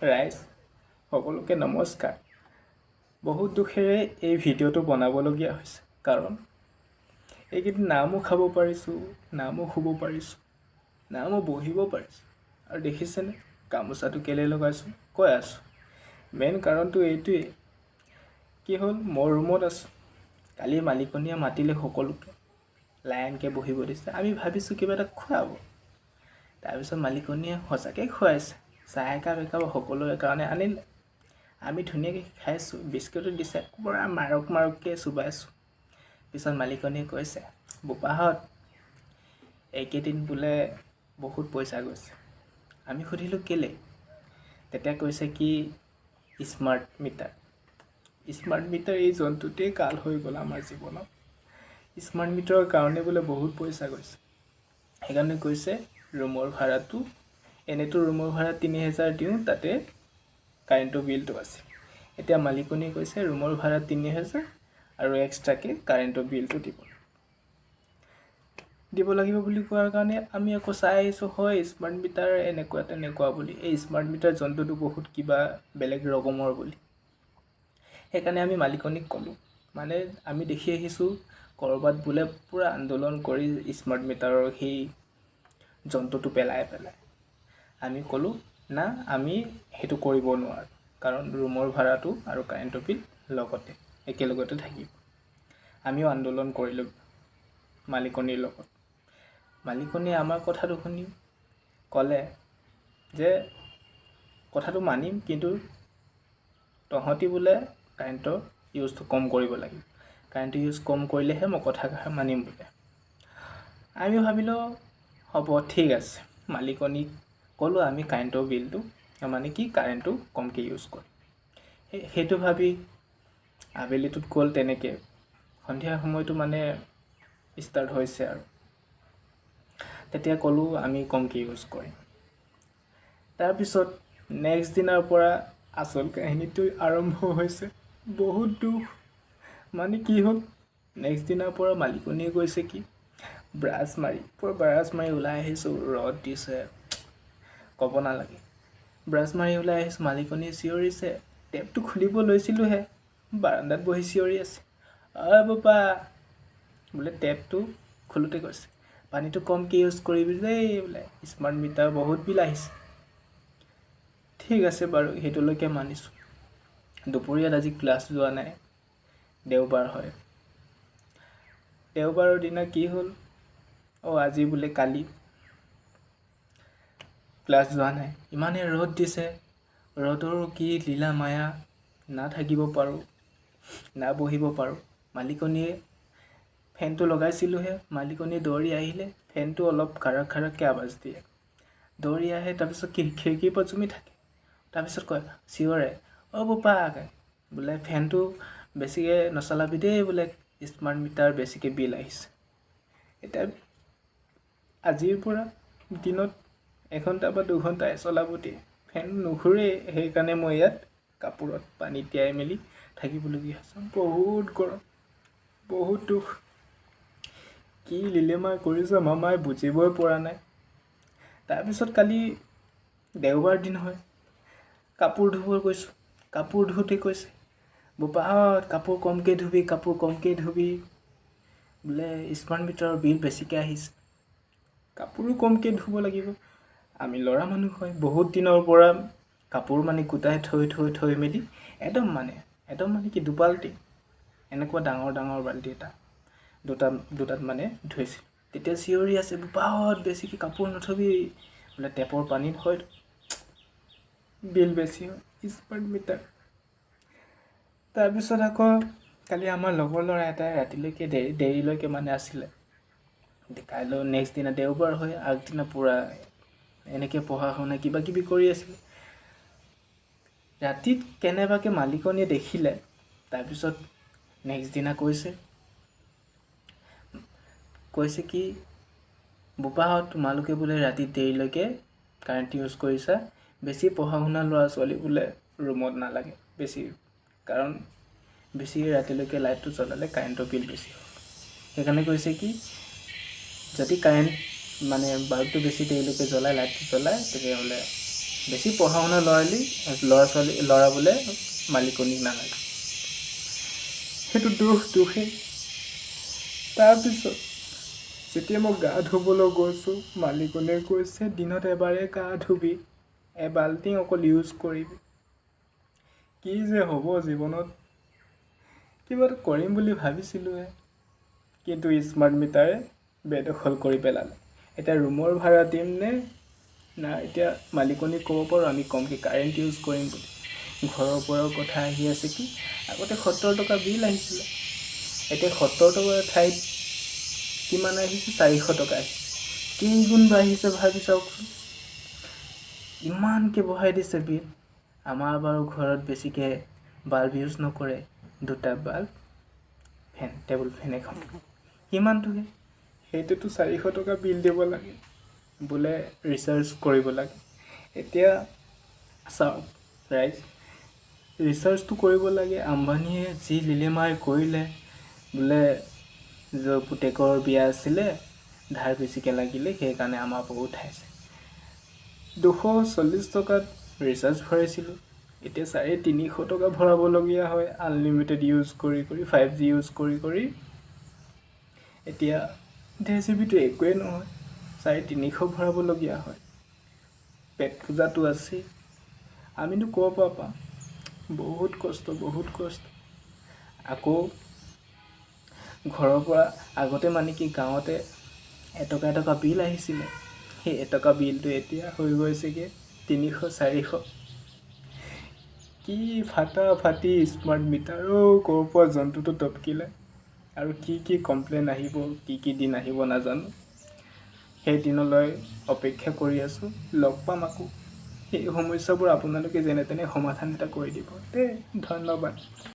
ৰাইজ সকলোকে নমস্কাৰ। বহুত দুখেৰে এই ভিডিঅ'টো বনাবলগীয়া হৈছে, কাৰণ এইকেইদিন নামো খাব পাৰিছোঁ, নামো শুব পাৰিছোঁ, নামো বহিব পাৰিছোঁ। আৰু দেখিছেনে গামোচাটো কেলৈ লগাইছোঁ কৈ আছোঁ। মেইন কাৰণটো এইটোৱেই, কি হ'ল, মই ৰুমত আছোঁ। কালি মালিকনীয়ে মাতিলে সকলোকে, লাইনকৈ বহিব দিছে। আমি ভাবিছোঁ কিবা এটা খুৱাব। তাৰপিছত মালিকনীয়ে সঁচাকৈ খুৱাইছে। চাহ একাপ সকলোৰে কাৰণে আনিলে। আমি ধুনীয়াকৈ খাইছোঁ, বিস্কুটো দিছে, পূৰা মাৰককৈ চুবাইছোঁ। পিছত মালিকনীয়ে কৈছে, বোপাহঁত এইকেইদিন বোলে বহুত পইচা গৈছে। আমি সুধিলোঁ কেলৈ? তেতিয়া কৈছে কি, স্মাৰ্ট মিটাৰ। স্মাৰ্ট মিটাৰ এই জন্তুটোৱেই কাল হৈ গ'ল আমাৰ জীৱনত। স্মাৰ্ট মিটাৰৰ কাৰণে বোলে বহুত পইচা গৈছে। সেইকাৰণে কৈছে ৰুমৰ ভাড়াটো, এনেতো ৰুমৰ ভাড়া ৩,০০০ দিওঁ, তাতে কাৰেণ্টৰ বিলটো আছে। এতিয়া মালিকনীয়ে কৈছে ৰুমৰ ভাড়া ৩,০০০ আৰু এক্সট্ৰাকৈ কাৰেণ্টৰ বিলটো দিব লাগিব বুলি কোৱাৰ কাৰণে আমি আকৌ চাই আহিছোঁ, হয় স্মাৰ্ট মিটাৰ এনেকুৱা তেনেকুৱা বুলি। এই স্মাৰ্ট মিটাৰ জন্তুটো বহুত কিবা বেলেগ ৰকমৰ বুলি। সেইকাৰণে আমি মালিকনীক ক'লোঁ, মানে আমি দেখি আহিছোঁ ক'ৰবাত বোলে পূৰা আন্দোলন কৰি স্মাৰ্ট মিটাৰৰ সেই জন্তুটো পেলাই। আমি ক'লোঁ না, আমি সেইটো কৰিব নোৱাৰোঁ, কাৰণ ৰুমৰ ভাড়াটো আৰু কাৰেণ্টৰ বিল একেলগতে থাকিব। আমিও আন্দোলন কৰিলোঁ মালিকনীৰ লগত। মালিকনীয়ে আমাৰ কথাটো শুনি ক'লে যে কথাটো মানিম, কিন্তু তহঁতি বোলে কাৰেণ্টৰ ইউজটো কম কৰিব লাগিব। কাৰেণ্টৰ ইউজ কম কৰিলেহে মই কথাষাৰ মানিম বোলে। আমি ভাবিলোঁ হ'ব ঠিক আছে। মালিকনীক ক'লোঁ আমি কাৰেণ্টৰ বিলটো, মানে কি কাৰেণ্টটো কমকৈ ইউজ কৰিম। সেইটো ভাবি আবেলিটোত গ'ল তেনেকৈ। সন্ধিয়া সময়টো মানে ষ্টাৰ্ট হৈছে আৰু তেতিয়া ক'লোঁ আমি কমকৈ ইউজ কৰিম। তাৰপিছত নেক্সট দিনাৰ পৰা আচল কাহিনীটো আৰম্ভ হৈছে। বহুত দুখ। মানে কি হ'ল, নেক্সট দিনাৰ পৰা মালিকনীয়ে কৈছে কি, ব্ৰাছ মাৰি ওলাই আহিছোঁ, ৰ'দ দিছে ক'ব নালাগে। ব্ৰাছ মাৰি ওলাই আহিছোঁ, মালিকনীয়ে চিঞৰিছে। টেপটো খুলিব লৈছিলোঁহে, বাৰান্দাত বহি চিঞৰি আছে, অ' বোপা বোলে। টেপটো খোলোতে কৈছে পানীটো কমকৈ ইউজ কৰিবি দেই বোলে, স্মাৰ্ট মিটাৰ বহুত বিল আহিছে। ঠিক আছে বাৰু, সেইটোলৈকে মানিছোঁ। দুপৰীয়াত আজি ক্লাছ যোৱা নাই, দেওবাৰ হয়। দেওবাৰৰ দিনা কি হ'ল, আজি বোলে কালি ক্লাছ যোৱা নাই। ইমানেই ৰ'দ দিছে, ৰ'দৰো কি লীলা মায়া, না থাকিব পাৰোঁ না বহিব পাৰোঁ। মালিকনীয়ে ফেনটো লগাইছিলোঁহে, মালিকনীয়ে দৌৰি আহিলে, ফেনটো অলপ খাৰাককৈ আৱাজ দিয়ে। দৌৰি আহে, তাৰপিছত খিৰিকীৰ পৰা জুমি থাকে। তাৰপিছত কয়, চিঞৰে, অ' বোপা বোলে ফেনটো বেছিকৈ নচলাবি দেই বোলে, স্মাৰ্ট মিটাৰ বেছিকৈ বিল আহিছে। এতিয়া আজিৰ পৰা দিনত 1 ঘণ্টা বা 2 ঘণ্টাই চলাব দিয়ে, ফেন নুঘূৰেই। সেইকাৰণে মই ইয়াত কাপোৰত পানী তিয়াই মেলি থাকিবলগীয়া হৈছে। বহুত গৰম, বহুত দুখ। কি লিলেমাৰ কৰিছে মামাই বুজিবই পৰা নাই। তাৰপিছত কালি দেওবাৰ দিন হয়, কাপোৰ ধুব গৈছোঁ। কাপোৰ ধুওঁতে কৈছে, বোপাহঁত কাপোৰ কমকৈ ধুবি বোলে, স্মাৰ্ট মিটাৰৰ বিল বেছিকৈ আহিছে। কাপোৰো কমকৈ ধুব লাগিব। আমি ল'ৰা মানুহ হয়, বহুত দিনৰ পৰা কাপোৰ মানে গোটাই থৈ মেলি একদম মানে কি 2 বাল্টি, এনেকুৱা ডাঙৰ বাল্টি এটা দুটাত মানে ধুইছিল। তেতিয়া চিঞৰি আছে, বোপাহঁত বেছিকৈ কাপোৰ নথবি বোলে, টেপৰ পানীত হয় বিল বেছি হয়, স্মাৰ্ট মিটাৰ। তাৰপিছত আকৌ কালি আমাৰ লগৰ ল'ৰা এটাই ৰাতিলৈকে দেৰিলৈকে মানে আছিলে। কাইলৈ নেক্সট দিনা দেওবাৰ হয়, আগদিনা পূৰা এনেকৈ পঢ়া শুনা কিবা কিবি কৰি আছিলে। ৰাতিত কেনেবাকৈ মালিকনীয়ে দেখিলে। তাৰপিছত নেক্সট দিনা কৈছে কি, বোপাহঁত তোমালোকে বোলে ৰাতি দেৰিলৈকে কাৰেণ্ট ইউজ কৰিছা, বেছি পঢ়া শুনা ল'ৰা ছোৱালী বোলে ৰুমত নালাগে বেছি, কাৰণ বেছি ৰাতিলৈকে লাইটটো জ্বলালে কাৰেণ্টৰ বিল বেছি হয়। সেইকাৰণে কৈছে কি, যদি কাৰেণ্ট মানে বাল্বটো বেছি দেৰিলৈকে লাইটটো জ্বলায়, তেতিয়াহ'লে বেছি পঢ়া শুনা ল'ৰা বোলে মালিকনীক নালাগে। সেইটো দুখেই। তাৰপিছত যেতিয়া মই গা ধুবলৈ গৈছোঁ, মালিকনীয়ে কৈছে দিনত এবাৰে গা ধুবি, এবাল্টি অকল ইউজ কৰিবি। কি যে হ'ব জীৱনত। কিবা এটা কৰিম বুলি ভাবিছিলোঁহে, কিন্তু স্মাৰ্ট মিটাৰে বেদখল কৰি পেলালে। এতিয়া ৰুমৰ ভাড়া দিম নে না এতিয়া মালিকনীক ক'ব পাৰোঁ আমি কমকৈ কাৰেণ্ট ইউজ কৰিম বুলি। ঘৰৰ পৰাও কথা আহি আছে কি আগতে 70 টকা বিল আহিছিলে, এতিয়া 70 টকাৰ ঠাইত কিমান আহিছে, 400 টকা আহিছে। কেইগুণ বাঢ়িছে ভাবি চাওকচোন। ইমানকৈ বঢ়াই দিছে বিল। আমাৰ বাৰু ঘৰত বেছিকৈ বাল্ব ইউজ নকৰে, 2টা বাল্ব, ফেন, টেবুল ফেন এখন, কিমানটোহে। সেইটোতো 400 টকা বিল দিব লাগে, বোলে ৰিচাৰ্জ কৰিব লাগে। এতিয়া চাওক ৰাইজ, ৰিচাৰ্জটো কৰিব লাগে। আম্বানীয়ে যি লিলিমাই কৰিলে, বোলে পুতেকৰ বিয়া আছিলে, ধাৰ বেছিকৈ লাগিলে, সেইকাৰণে আমাৰ পৰা উঠাইছে। 240 টকাত ৰিচাৰ্জ ভৰাইছিলোঁ, এতিয়া 350 টকা ভৰাবলগীয়া হয় আনলিমিটেড ইউজ কৰি 5G ইউজ কৰি। এতিয়া 1.5 GBটো একোৱেই নহয়, 350 ভৰাবলগীয়া হয়। পেট পূজাটো আছেই। আমিনো ক'ৰ পৰা পাম? বহুত কষ্ট। আকৌ ঘৰৰ পৰা আগতে মানে কি গাঁৱতে এটকা বিল আহিছিলে, সেই এটকা বিলটো এতিয়া হৈ গৈছেগৈ 300-400। কি ফাটি স্মাৰ্ট মিটাৰ। ক'ৰ পৰা জন্তুটো টপকিলে আৰু কি কমপ্লেইন আহিব, কি দিন আহিব নাজানো। সেই দিনলৈ অপেক্ষা কৰি আছোঁ, লগ পাম আকৌ। সেই সমস্যাবোৰ আপোনালোকে যেনে তেনে সমাধান এটা কৰি দিব দেই। ধন্যবাদ।